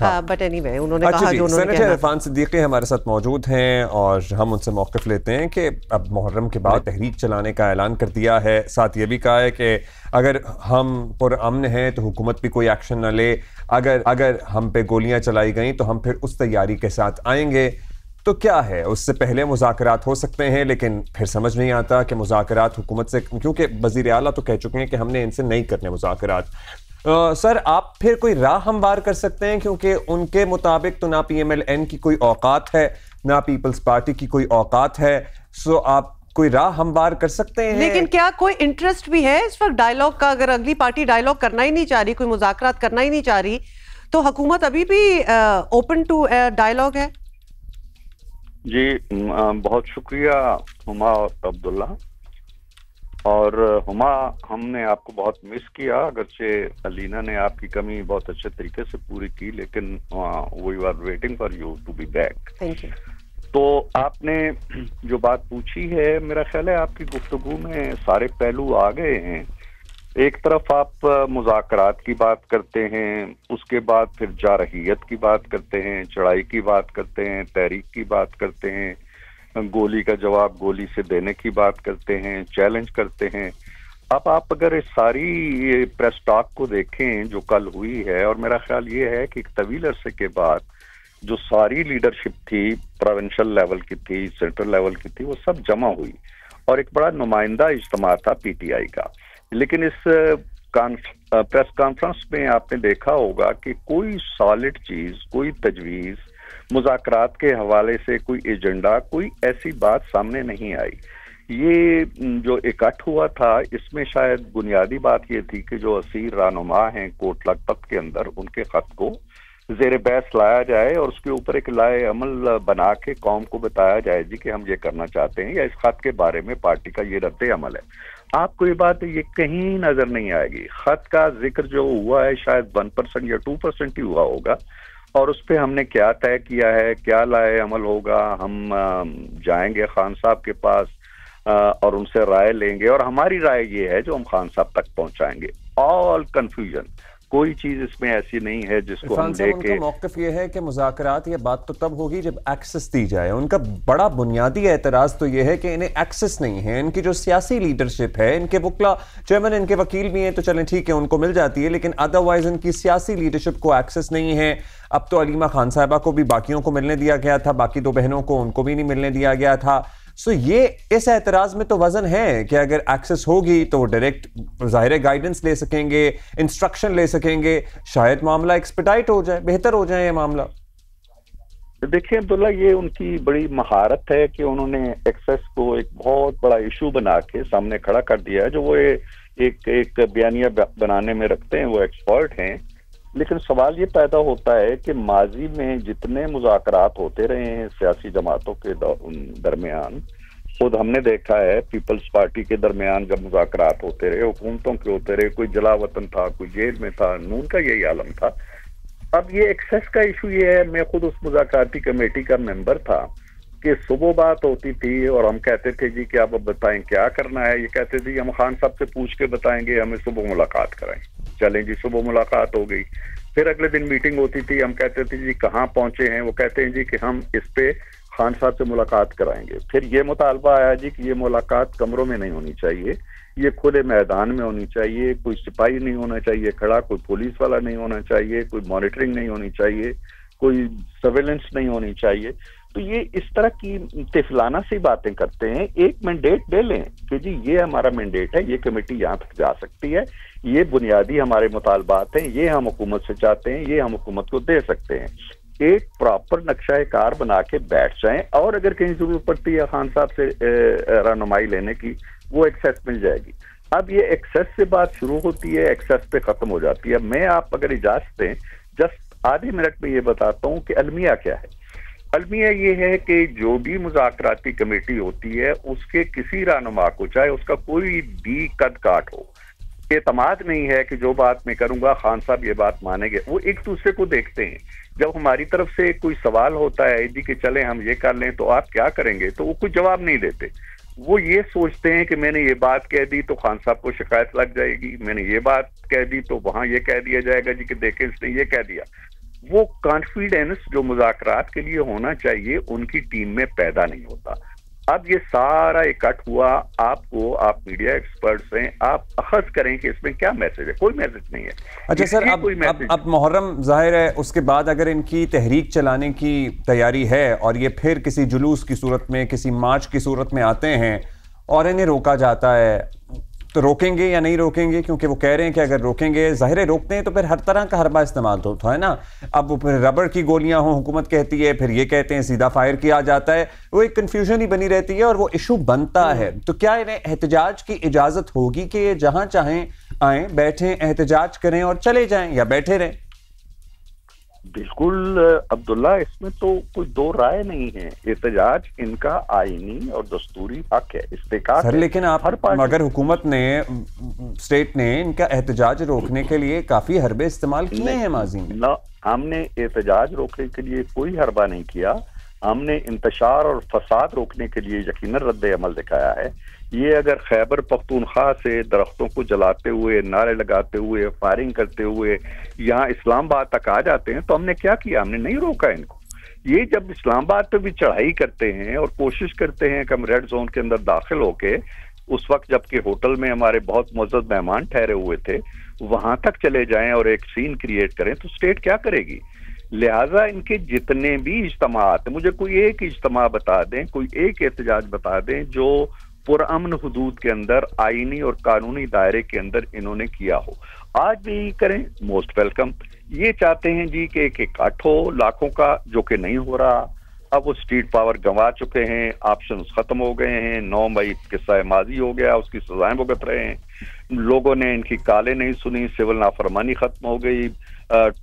But any way انہوں نے کہا جو انہوں نے سینیٹر عرفان صدیقی ہمارے ساتھ موجود ہیں اور ہم ان سے موقف لیتے ہیں کہ اب محرم کے بعد تحریک چلانے کا اعلان کر دیا ہے، ساتھ یہ بھی کہا ہے کہ اگر ہم پرامن ہیں تو حکومت بھی کوئی ایکشن نہ لے، اگر ہم پہ گولیاں چلائی گئیں تو ہم پھر اس تیاری کے ساتھ آئیں گے۔ تو کیا ہے، اس سے پہلے مذاکرات ہو سکتے ہیں، لیکن پھر سمجھ نہیں آتا کہ مذاکرات حکومت سے، کیونکہ وزیر اعلیٰ تو کہہ چکے ہیں کہ ہم نے ان سے نہیں کرنے مذاکرات۔ سر آپ پھر کوئی راہ ہموار کر سکتے ہیں، کیونکہ ان کے مطابق تو نہ پی ایم ایل این کی کوئی اوقات ہے نہ پیپلز پارٹی کی کوئی اوقات ہے، سو آپ کوئی راہ ہموار کر سکتے ہیں؟ لیکن کیا کوئی انٹرسٹ بھی ہے اس وقت ڈائیلاگ کا؟ اگر اگلی پارٹی ڈائیلاگ کرنا ہی نہیں چاہ رہی، کوئی مذاکرات کرنا ہی نہیں چاہ رہی، تو حکومت ابھی بھی اوپن ٹو ڈائیلاگ ہے؟ جی بہت شکریہ ہما اور عبداللہ، اور ہما ہم نے آپ کو بہت مس کیا، اگرچہ علینا نے آپ کی کمی بہت اچھے طریقے سے پوری کی، لیکن we are waiting for you to be back. Thank you. تو آپ نے جو بات پوچھی ہے، میرا خیال ہے آپ کی گفتگو میں سارے پہلو آ گئے ہیں۔ ایک طرف آپ مذاکرات کی بات کرتے ہیں، اس کے بعد پھر جارحیت کی بات کرتے ہیں، چڑھائی کی بات کرتے ہیں، تحریک کی بات کرتے ہیں، گولی کا جواب گولی سے دینے کی بات کرتے ہیں، چیلنج کرتے ہیں۔ اب آپ اگر اس ساری پریس ٹاک کو دیکھیں جو کل ہوئی ہے، اور میرا خیال یہ ہے کہ ایک طویل عرصے کے بعد جو ساری لیڈرشپ تھی، پروونشل لیول کی تھی، سینٹرل لیول کی تھی، وہ سب جمع ہوئی اور ایک بڑا نمائندہ اجتماع تھا پی ٹی آئی کا۔ لیکن اس پریس کانفرنس میں آپ نے دیکھا ہوگا کہ کوئی سالڈ چیز، کوئی تجویز، مذاکرات کے حوالے سے کوئی ایجنڈا، کوئی ایسی بات سامنے نہیں آئی۔ یہ جو اکٹھ ہوا تھا، اس میں شاید بنیادی بات یہ تھی کہ جو اسیر رہنما ہیں کوٹ لکھپت کے اندر، ان کے خط کو زیر بحث لایا جائے اور اس کے اوپر ایک لائے عمل بنا کے قوم کو بتایا جائے جی کہ ہم یہ کرنا چاہتے ہیں، یا اس خط کے بارے میں پارٹی کا یہ رد عمل ہے۔ آپ کو یہ بات یہ کہیں نظر نہیں آئے گی۔ خط کا ذکر جو ہوا ہے شاید 1% یا 2% ہی ہوا ہوگا، اور اس پہ ہم نے کیا طے کیا ہے، کیا لائے عمل ہوگا۔ ہم جائیں گے خان صاحب کے پاس اور ان سے رائے لیں گے، اور ہماری رائے یہ ہے جو ہم خان صاحب تک پہنچائیں گے۔ آل کنفیوژن، کوئی چیز اس میں ایسی نہیں ہے جس کو ہم لے کے۔ ان کا موقف یہ ہے کہ مذاکرات، یہ بات تو تب ہوگی جب ایکسس دی جائے۔ ان کا بڑا بنیادی اعتراض تو یہ ہے کہ انہیں ایکسس نہیں ہے، ان کی جو سیاسی لیڈرشپ ہے، ان کے وکلا، چیئرمین ان کے وکیل بھی ہیں تو چلیں ٹھیک ہے ان کو مل جاتی ہے، لیکن ادروائز ان کی سیاسی لیڈرشپ کو ایکسس نہیں ہے۔ اب تو علیمہ خان صاحبہ کو بھی باقیوں کو ملنے دیا گیا تھا، باقی دو بہنوں کو ان کو بھی نہیں ملنے دیا گیا تھا۔ سو یہ اس اعتراض میں تو وزن ہے کہ اگر ایکسس ہوگی تو وہ ڈائریکٹ ظاہر گائیڈنس لے سکیں گے، انسٹرکشن لے سکیں گے، شاید معاملہ ایکسپیڈائٹ ہو جائے، بہتر ہو جائے یہ معاملہ۔ دیکھیں عبداللہ، یہ ان کی بڑی مہارت ہے کہ انہوں نے ایکسس کو ایک بہت بڑا ایشو بنا کے سامنے کھڑا کر دیا ہے، جو وہ ایک بیانیہ بنانے میں رکھتے ہیں، وہ ایکسپرٹ ہیں۔ لیکن سوال یہ پیدا ہوتا ہے کہ ماضی میں جتنے مذاکرات ہوتے رہے ہیں سیاسی جماعتوں کے درمیان، خود ہم نے دیکھا ہے پیپلز پارٹی کے درمیان جب مذاکرات ہوتے رہے، حکومتوں کے ہوتے رہے، کوئی جلا وطن تھا، کوئی جیل میں تھا، نون کا یہی عالم تھا۔ اب یہ ایکسیس کا ایشو یہ ہے، میں خود اس مذاکراتی کمیٹی کا ممبر تھا کہ صبح بات ہوتی تھی اور ہم کہتے تھے جی کہ آپ اب بتائیں کیا کرنا ہے، یہ کہتے تھے ہم خان صاحب سے پوچھ کے بتائیں گے، ہمیں صبح ملاقات کرائیں۔ چلیں جی، صبح ملاقات ہو گئی، پھر اگلے دن میٹنگ ہوتی تھی، ہم کہتے تھے جی کہاں پہنچے ہیں، وہ کہتے ہیں جی کہ ہم اس پہ خان صاحب سے ملاقات کرائیں گے۔ پھر یہ مطالبہ آیا جی کہ یہ ملاقات کمروں میں نہیں ہونی چاہیے، یہ کھلے میدان میں ہونی چاہیے، کوئی سپاہی نہیں ہونا چاہیے کھڑا، کوئی پولیس والا نہیں ہونا چاہیے، کوئی مانیٹرنگ نہیں ہونی چاہیے، کوئی سرویلنس نہیں ہونی چاہیے۔ تو یہ اس طرح کی طفلانہ سی باتیں کرتے ہیں۔ ایک مینڈیٹ دے لیں کہ جی یہ ہمارا مینڈیٹ ہے، یہ کمیٹی یہاں تک جا سکتی ہے، یہ بنیادی ہمارے مطالبات ہیں، یہ ہم حکومت سے چاہتے ہیں، یہ ہم حکومت کو دے سکتے ہیں۔ ایک پراپر نقشہ کار بنا کے بیٹھ جائیں، اور اگر کہیں ضرورت پڑتی ہے خان صاحب سے رہنمائی لینے کی، وہ ایکسیس مل جائے گی۔ اب یہ ایکسیس سے بات شروع ہوتی ہے، ایکسیس پہ ختم ہو جاتی ہے۔ میں آپ اگر اجازت دیں جسٹ آدھے منٹ میں یہ بتاتا ہوں کہ المیہ کیا ہے۔ المیہ یہ ہے کہ جو بھی مذاکراتی کمیٹی ہوتی ہے، اس کے کسی رہنما کو، چاہے اس کا کوئی بھی قد کاٹ ہو، اعتماد نہیں ہے کہ جو بات میں کروں گا خان صاحب یہ بات مانیں گے۔ وہ ایک دوسرے کو دیکھتے ہیں، جب ہماری طرف سے کوئی سوال ہوتا ہے جی کہ چلیں ہم یہ کر لیں تو آپ کیا کریں گے، تو وہ کوئی جواب نہیں دیتے۔ وہ یہ سوچتے ہیں کہ میں نے یہ بات کہہ دی تو خان صاحب کو شکایت لگ جائے گی، میں نے یہ بات کہہ دی تو وہاں یہ کہہ دیا جائے گا جی کہ دیکھیں اس نے یہ کہہ دیا۔ وہ کانفیڈنس جو مذاکرات کے لیے ہونا چاہیے ان کی ٹیم میں پیدا نہیں ہوتا. اب یہ سارا اکٹھ ہوا, آپ میڈیا ایکسپرٹس ہیں, آپ اخذ کریں کہ اس میں کیا میسج ہے. کوئی میسج نہیں ہے. اچھا سر, اب محرم ظاہر ہے اس کے بعد اگر ان کی تحریک چلانے کی تیاری ہے اور یہ پھر کسی جلوس کی صورت میں, کسی مارچ کی صورت میں آتے ہیں اور انہیں روکا جاتا ہے, تو روکیں گے یا نہیں روکیں گے؟ کیونکہ وہ کہہ رہے ہیں کہ اگر روکیں گے, ظاہر روکتے ہیں تو پھر ہر طرح کا حربہ استعمال ہوتا ہے نا. اب وہ پھر ربڑ کی گولیاں ہوں حکومت کہتی ہے, پھر یہ کہتے ہیں سیدھا فائر کیا جاتا ہے, وہ ایک کنفیوژن ہی بنی رہتی ہے اور وہ ایشو بنتا ہے. تو کیا انہیں احتجاج کی اجازت ہوگی کہ یہ جہاں چاہیں آئیں, بیٹھیں, احتجاج کریں اور چلے جائیں, یا بیٹھے رہیں؟ بالکل عبداللہ, اس میں تو کوئی دو رائے نہیں ہے. احتجاج ان کا آئینی اور دستوری حق ہے, استحقاق ہے. لیکن آپ مگر حکومت نے, اسٹیٹ نے ان کا احتجاج روکنے کے لیے کافی حربے استعمال کیے ہیں ماضی میں. ہم نے احتجاج روکنے کے لیے کوئی حربہ نہیں کیا. ہم نے انتشار اور فساد روکنے کے لیے یقیناً رد عمل دکھایا ہے. یہ اگر خیبر پختونخوا سے درختوں کو جلاتے ہوئے, نعرے لگاتے ہوئے, فائرنگ کرتے ہوئے یہاں اسلام آباد تک آ جاتے ہیں تو ہم نے کیا کیا؟ ہم نے نہیں روکا ان کو. یہ جب اسلام آباد پہ بھی چڑھائی کرتے ہیں اور کوشش کرتے ہیں کہ ہم ریڈ زون کے اندر داخل ہو کے, اس وقت جبکہ ہوٹل میں ہمارے بہت معزز مہمان ٹھہرے ہوئے تھے, وہاں تک چلے جائیں اور ایک سین کریٹ کریں, تو اسٹیٹ کیا کرے گی؟ لہٰذا ان کے جتنے بھی اجتماعات, مجھے کوئی ایک اجتماع بتا دیں, کوئی ایک احتجاج بتا دیں جو پرامن حدود کے اندر, آئینی اور قانونی دائرے کے اندر انہوں نے کیا ہو. آج بھی کریں, موسٹ ویلکم. یہ چاہتے ہیں جی کہ ایک اکٹھ ہو لاکھوں کا, جو کہ نہیں ہو رہا. اب وہ اسٹریٹ پاور گنوا چکے ہیں, آپشنز ختم ہو گئے ہیں, 9 مئی قصہ ماضی ہو گیا, اس کی سزائیں بھگت رہے ہیں. لوگوں نے ان کی کالیں نہیں سنی, سول نافرمانی ختم ہو گئی,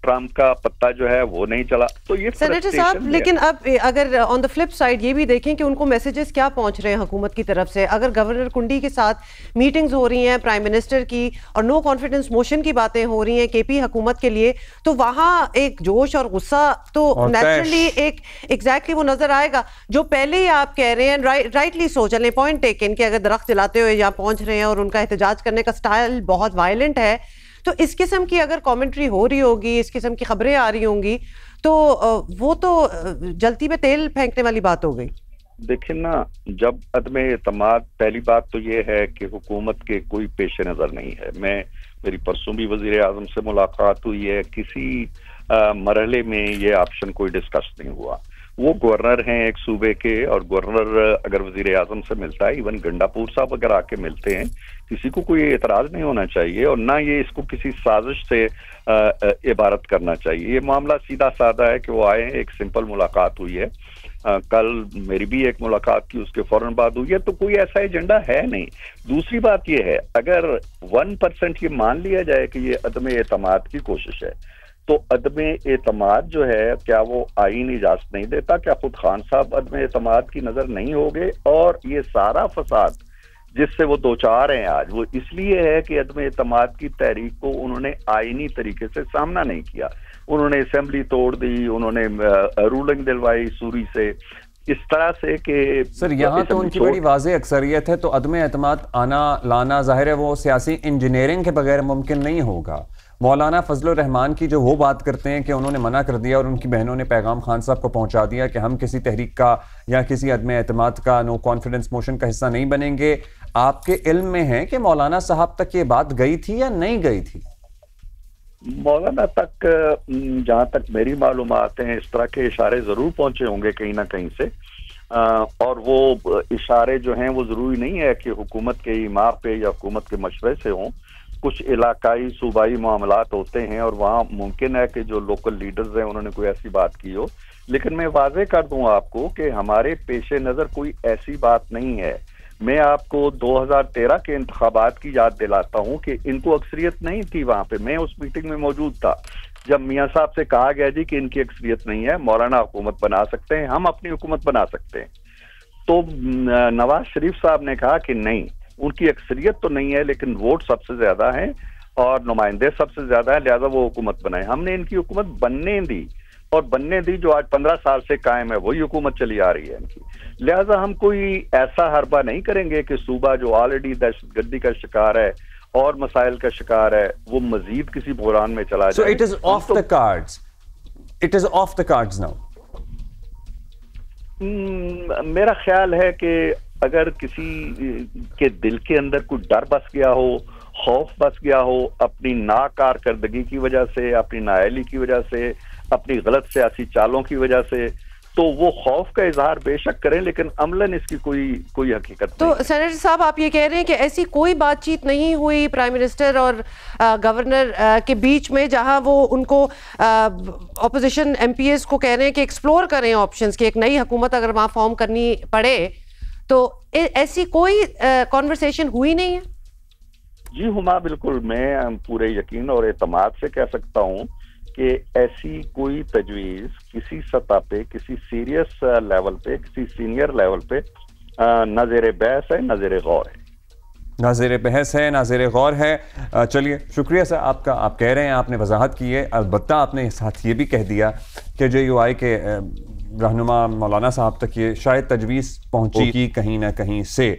ٹرمپ کا پتہ جو ہے وہ نہیں چلا. تو یہ سینیٹر صاحب, لیکن اب اگر آن دا فلپ سائڈ یہ بھی دیکھیں کہ ان کو میسیجز کیا پہنچ رہے ہیں حکومت کی طرف سے. اگر گورنر کنڈی کے ساتھ میٹنگز ہو رہی ہیں پرائم منسٹر کی, اور نو کانفیڈنس موشن کی باتیں ہو رہی ہیں کے پی حکومت کے لیے, تو وہاں ایک جوش اور غصہ تو نیچرلی ایک ایگزیکٹلی وہ نظر آئے گا. جو پہلے ہی آپ کہہ رہے ہیں, رائٹلی سو چلیں, پوائنٹ ٹیکن, کہ اگر درخت جلاتے ہوئے یہاں پہنچ رہے ہیں اور ان کا احتجاج کرنے کا سٹائل بہت وائلنٹ ہے, تو اس قسم کی اگر کامنٹری ہو رہی ہوگی, اس قسم کی خبریں آ رہی ہوں گی, تو وہ تو جلتی پہ تیل پھینکنے والی بات ہو گئی. دیکھیں نا, جب عدم اعتماد, پہلی بات تو یہ ہے کہ حکومت کے کوئی پیش نظر نہیں ہے. میری پرسوں بھی وزیر اعظم سے ملاقات ہوئی ہے, کسی مرحلے میں یہ آپشن کوئی ڈسکس نہیں ہوا. وہ گورنر ہیں ایک صوبے کے, اور گورنر اگر وزیر اعظم سے ملتا ہے, ایون گنڈاپور صاحب اگر آ کے ملتے ہیں, کسی کو کوئی اعتراض نہیں ہونا چاہیے, اور نہ یہ اس کو کسی سازش سے عبارت کرنا چاہیے. یہ معاملہ سیدھا سادہ ہے کہ وہ آئے ہیں, ایک سمپل ملاقات ہوئی ہے. کل میری بھی ایک ملاقات کی, اس کے فوراً بعد ہوئی ہے, تو کوئی ایسا ایجنڈا ہے نہیں. دوسری بات یہ ہے, اگر 1% یہ مان لیا جائے کہ یہ عدم اعتماد کی کوشش ہے, تو عدم اعتماد جو ہے کیا وہ آئین اجازت نہیں دیتا؟ کیا خود خان صاحب عدم اعتماد کی نظر نہیں ہوگے؟ اور یہ سارا فساد جس سے وہ دوچار ہیں آج, وہ اس لیے ہے کہ عدم اعتماد کی تحریک کو انہوں نے آئینی طریقے سے سامنا نہیں کیا. انہوں نے اسمبلی توڑ دی, انہوں نے رولنگ دلوائی سوری سے, اس طرح سے کہ سر یہاں تو ان کی بڑی واضح اکثریت ہے, تو عدم اعتماد آنا لانا ظاہر ہے وہ سیاسی انجینئرنگ کے بغیر ممکن نہیں ہوگا. مولانا فضل الرحمان کی جو وہ بات کرتے ہیں کہ انہوں نے منع کر دیا اور ان کی بہنوں نے پیغام خان صاحب کو پہنچا دیا کہ ہم کسی تحریک کا یا کسی عدم اعتماد کا, نو کانفیڈنس موشن کا حصہ نہیں بنیں گے, آپ کے علم میں ہے کہ مولانا صاحب تک یہ بات گئی تھی یا نہیں گئی تھی؟ مولانا تک جہاں تک میری معلومات ہیں, اس طرح کے اشارے ضرور پہنچے ہوں گے کہیں نہ کہیں سے, اور وہ اشارے جو ہیں وہ ضروری نہیں ہے کہ حکومت کے ایما پہ یا حکومت کے مشورے سے ہوں. کچھ علاقائی صوبائی معاملات ہوتے ہیں اور وہاں ممکن ہے کہ جو لوکل لیڈرز ہیں انہوں نے کوئی ایسی بات کی ہو. لیکن میں واضح کر دوں آپ کو کہ ہمارے پیش نظر کوئی ایسی بات نہیں ہے. میں آپ کو 2013 کے انتخابات کی یاد دلاتا ہوں کہ ان کو اکثریت نہیں تھی وہاں پہ. میں اس میٹنگ میں موجود تھا جب میاں صاحب سے کہا گیا جی کہ ان کی اکثریت نہیں ہے, مولانا حکومت بنا سکتے ہیں, ہم اپنی حکومت بنا سکتے ہیں. تو نواز شریف صاحب نے کہا کہ نہیں, ان کی اکثریت تو نہیں ہے لیکن ووٹ سب سے زیادہ ہیں اور نمائندے سب سے زیادہ ہیں, لہذا وہ حکومت بنائے. ہم نے ان کی حکومت بننے دی, اور بننے دی جو آج 15 سال سے قائم ہے, وہی حکومت چلی آ رہی ہے ان کی. لہذا ہم کوئی ایسا حربہ نہیں کریں گے کہ صوبہ جو آلریڈی دہشت گردی کا شکار ہے اور مسائل کا شکار ہے وہ مزید کسی بحران میں چلا جائے. So it is off the cards. it is off the cards now? میرا خیال ہے کہ اگر کسی کے دل کے اندر کوئی ڈر بس گیا ہو، خوف بس گیا ہو اپنی ناکارکردگی کی وجہ سے، اپنی نااہلی کی وجہ سے، اپنی غلط سیاسی چالوں کی وجہ سے، تو وہ خوف کا اظہار بے شک کریں، لیکن عملاً اس کی کوئی حقیقت نہیں۔ تو سینیٹر صاحب آپ یہ کہہ رہے ہیں کہ ایسی کوئی بات چیت نہیں ہوئی پرائم منسٹر اور گورنر کے بیچ میں جہاں وہ ان کو اپوزیشن ایم پی ایز کو کہہ رہے ہیں کہ ایکسپلور کریں آپشنز کہ ایک نئی حکومت اگر وہاں فارم کرنی پڑے، تو ایسی کوئی کانورسیشن ہوئی نہیں ہے؟ جی ہما، بالکل میں پورے یقین اور اعتماد سے کہہ سکتا ہوں کہ ایسی کوئی تجویز کسی سطح پہ، کسی سیریس لیول پہ، کسی سینئر لیول پہ نہ زیر بحث ہے، نہ زیر غور ہے۔ نہ زیر بحث ہے، نہ زیر غور ہے۔ چلیے شکریہ سر آپ کا، آپ کہہ رہے ہیں، آپ نے وضاحت کی ہے، البتہ آپ نے ساتھ یہ بھی کہہ دیا کہ جے یو آئی کے رہنما مولانا صاحب تک یہ شاید تجویز پہنچی کہیں نہ کہیں سے۔